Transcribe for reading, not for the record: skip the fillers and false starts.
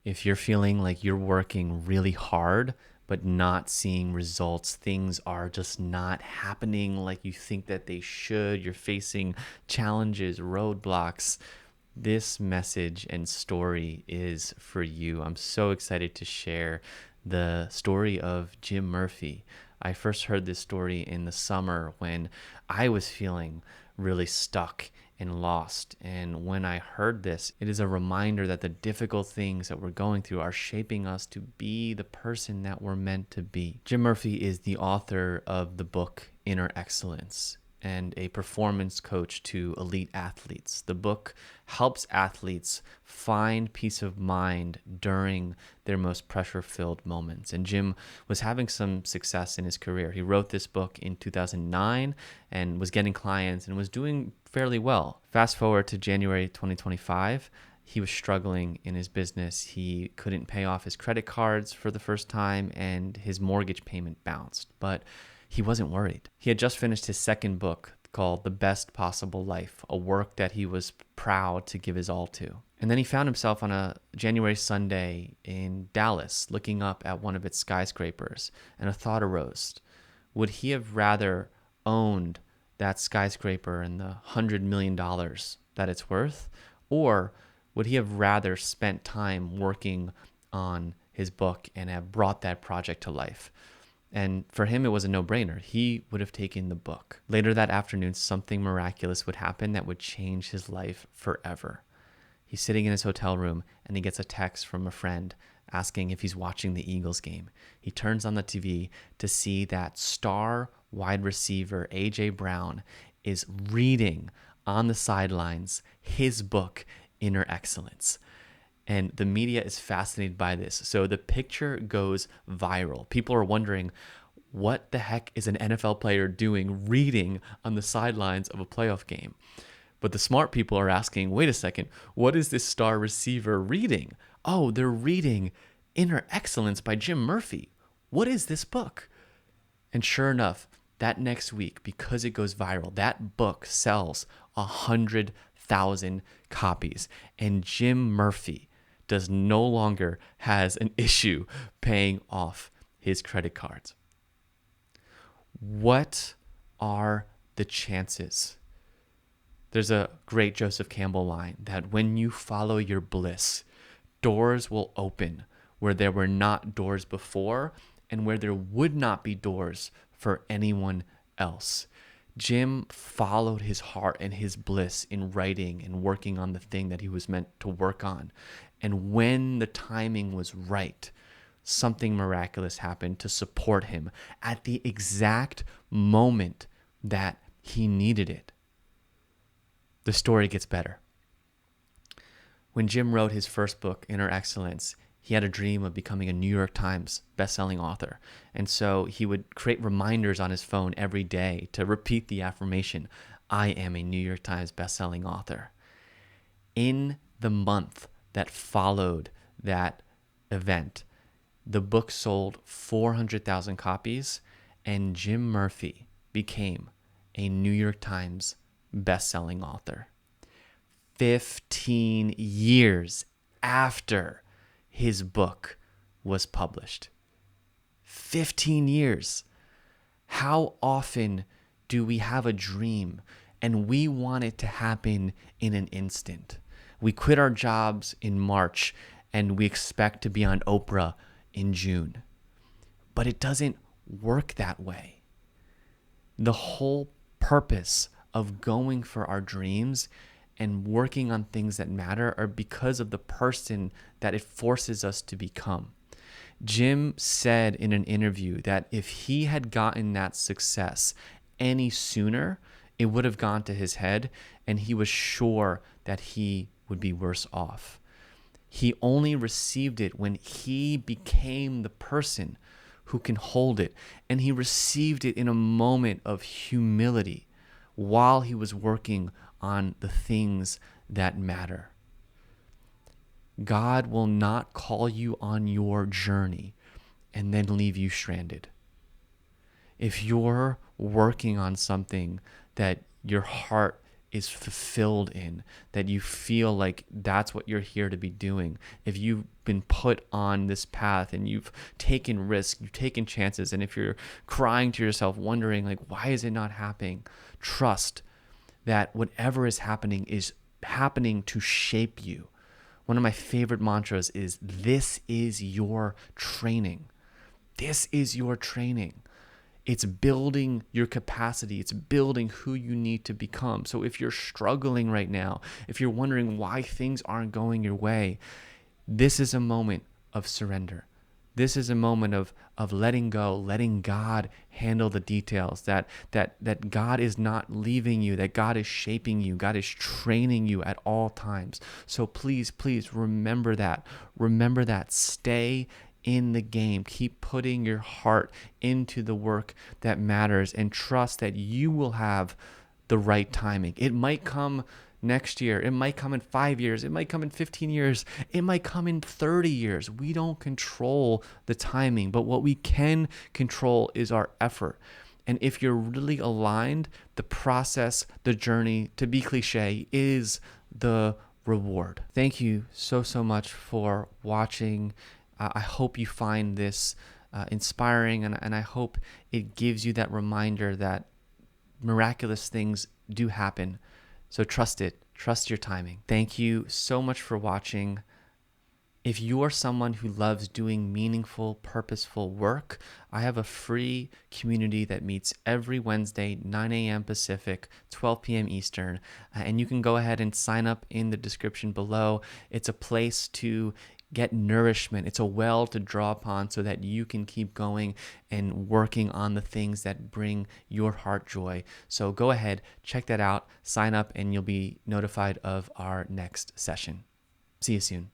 If you're feeling like you're working really hard, but not seeing results, things are just not happening like you think that they should, you're facing challenges, roadblocks, this message and story is for you. I'm so excited to share the story of Jim Murphy. I first heard this story in the summer when I was feeling really stuck and lost. And when I heard this, it is a reminder that the difficult things that we're going through are shaping us to be the person that we're meant to be. Jim Murphy is the author of the book Inner Excellence and a performance coach to elite athletes. The book helps athletes find peace of mind during their most pressure-filled moments. And Jim was having some success in his career. He wrote this book in 2009 and was getting clients and was doing fairly well. Fast forward to January 2025, he was struggling in his business. He couldn't pay off his credit cards for the first time and his mortgage payment bounced. But he wasn't worried. He had just finished his second book called The Best Possible Life, a work that he was proud to give his all to. And then he found himself on a January Sunday in Dallas, looking up at one of its skyscrapers, and a thought arose. Would he have rather owned that skyscraper and the $100 million that it's worth? Or would he have rather spent time working on his book and have brought that project to life? And for him, it was a no-brainer. He would have taken the book. Later that afternoon, something miraculous would happen that would change his life forever. He's sitting in his hotel room, and he gets a text from a friend asking if he's watching the Eagles game. He turns on the TV to see that star wide receiver A.J. Brown is reading on the sidelines his book, Inner Excellence. And the media is fascinated by this. So the picture goes viral. People are wondering, what the heck is an NFL player doing reading on the sidelines of a playoff game? But the smart people are asking, wait a second, what is this star receiver reading? Oh, they're reading Inner Excellence by Jim Murphy. What is this book? And sure enough, that next week, because it goes viral, that book sells 100,000 copies. And Jim Murphy does no longer has an issue paying off his credit cards. What are the chances? There's a great Joseph Campbell line that when you follow your bliss, doors will open where there were not doors before and where there would not be doors for anyone else. Jim followed his heart and his bliss in writing and working on the thing that he was meant to work on. And when the timing was right, something miraculous happened to support him at the exact moment that he needed it. The story gets better. When Jim wrote his first book, Inner Excellence, he had a dream of becoming a New York Times bestselling author. And so he would create reminders on his phone every day to repeat the affirmation, I am a New York Times bestselling author. In the month that followed that event, the book sold 400,000 copies, and Jim Murphy became a New York Times bestselling author. 15 years after his book was published. 15 years. How often do we have a dream and we want it to happen in an instant? We quit our jobs in March and we expect to be on Oprah in June. But it doesn't work that way. The whole purpose of going for our dreams and working on things that matter are because of the person that it forces us to become. Jim said in an interview that if he had gotten that success any sooner, it would have gone to his head, and he was sure that he would be worse off. He only received it when he became the person who can hold it, and he received it in a moment of humility while he was working on the things that matter. God will not call you on your journey and then leave you stranded. If you're working on something that your heart is fulfilled in, that you feel like that's what you're here to be doing. If you've been put on this path and you've taken risks, you've taken chances, and if you're crying to yourself, wondering like, why is it not happening? Trust that whatever is happening to shape you. One of my favorite mantras is, this is your training. This is your training. It's building your capacity. It's building who you need to become. So if you're struggling right now, if you're wondering why things aren't going your way, this is a moment of surrender. This is a moment of letting go, letting God handle the details, that God is not leaving you, that God is shaping you, God is training you at all times. So please, please remember that. Remember that. Stay in the game. Keep putting your heart into the work that matters, and trust that you will have the right timing. It might come next year. It might come in 5 years. It might come in 15 years. It might come in 30 years. We don't control the timing, but what we can control is our effort. And if you're really aligned, the process, the journey, to be cliche, is the reward. Thank you so, so much for watching. I hope you find this inspiring, and I hope it gives you that reminder that miraculous things do happen. So trust it. Trust your timing. Thank you so much for watching. If you are someone who loves doing meaningful, purposeful work, I have a free community that meets every Wednesday, 9 a.m. Pacific, 12 p.m. Eastern, and you can go ahead and sign up in the description below. It's a place to get nourishment. It's a well to draw upon so that you can keep going and working on the things that bring your heart joy. So go ahead, check that out, sign up, and you'll be notified of our next session. See you soon.